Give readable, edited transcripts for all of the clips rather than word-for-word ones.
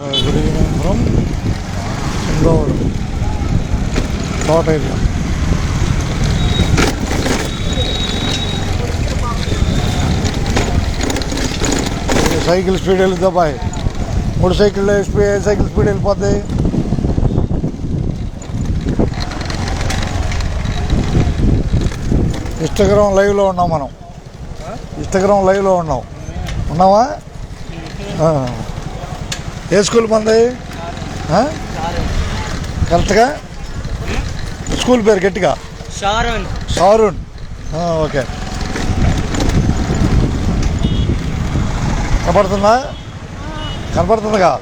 Good evening from Singovaram తోట area. Cycle speed వెళ్ళిద్దా boy? 3 సైకిళ్ళు సైకిల్ స్పీడ్ వెళ్ళిపోతాయి. ఇన్స్టాగ్రామ్ లైవ్లో ఉన్నాం మనం. ఇన్స్టాగ్రామ్ లైవ్లో ఉన్నావా? ఏ స్కూల్ మంది కరెక్ట్గా? స్కూల్ పేరు గట్టిగా షారూన్. ఓకే, కనపడుతుందిగా.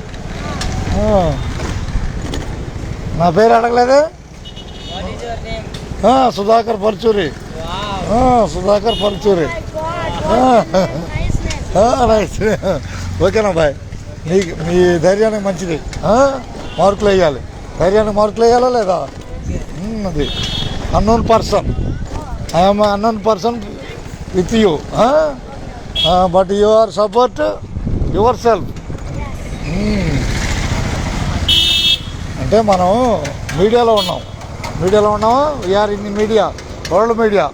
నా పేరు అడగలేదు. సుధాకర్ పరుచూరి. ఓకేనా బాయ్? మీ ధైర్యానికి మంచిది. మార్కులు వేయాలి. ధైర్యానికి మార్కులు వేయాలా లేదా? అది unknown person. I'm unknown person with you, but you are support yourself. అంటే మనం మీడియాలో ఉన్నాం. We are in media, world media.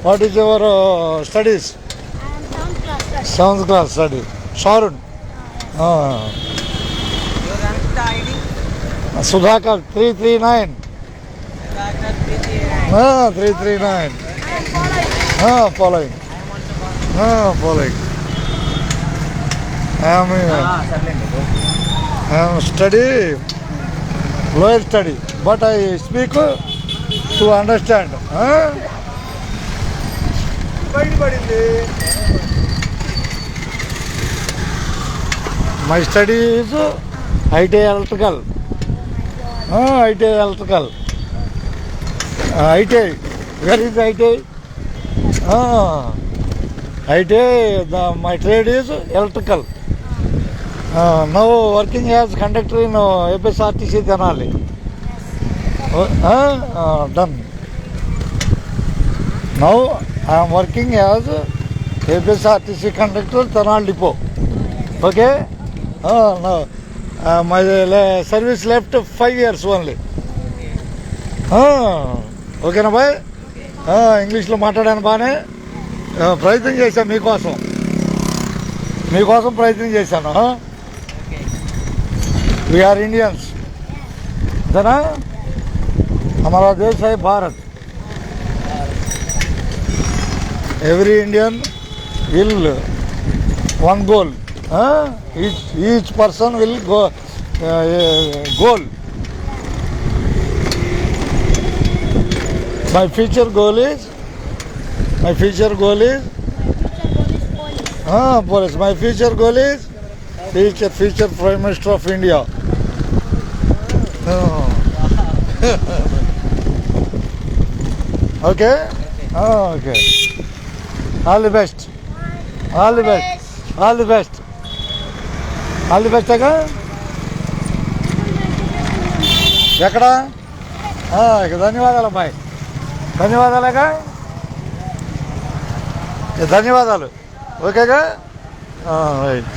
What is your studies? 7th class study. Sharon. Sudhakar 339. 339. Following. I am study lower study, but I speak to understand. My study is IT electrical. ITI. Where is ITI? ITI, my trade is electrical. Now working as conductor in FSRTC Tenali. Done. Now I am working as FSRTC conductor Tenali Depot. Okay? No. My service left 5 years only. ఓకేనా boy? ఇంగ్లీష్లో మాట్లాడాను బాగానే. ప్రయత్నం చేశాను మీకోసం ప్రయత్నం చేశాను. We are Indians. అంతేనా? हमारा देश है Bharat. Every Indian will one goal. Each person will go goal. My future goal is police. My future goal is future Prime Minister of India. Okay? Okay. All the best. అగా ఎక్కడ? ధన్యవాదాలు అమ్మాయి. ధన్యవాదాలుగా. ధన్యవాదాలు. ఓకేగా? Right.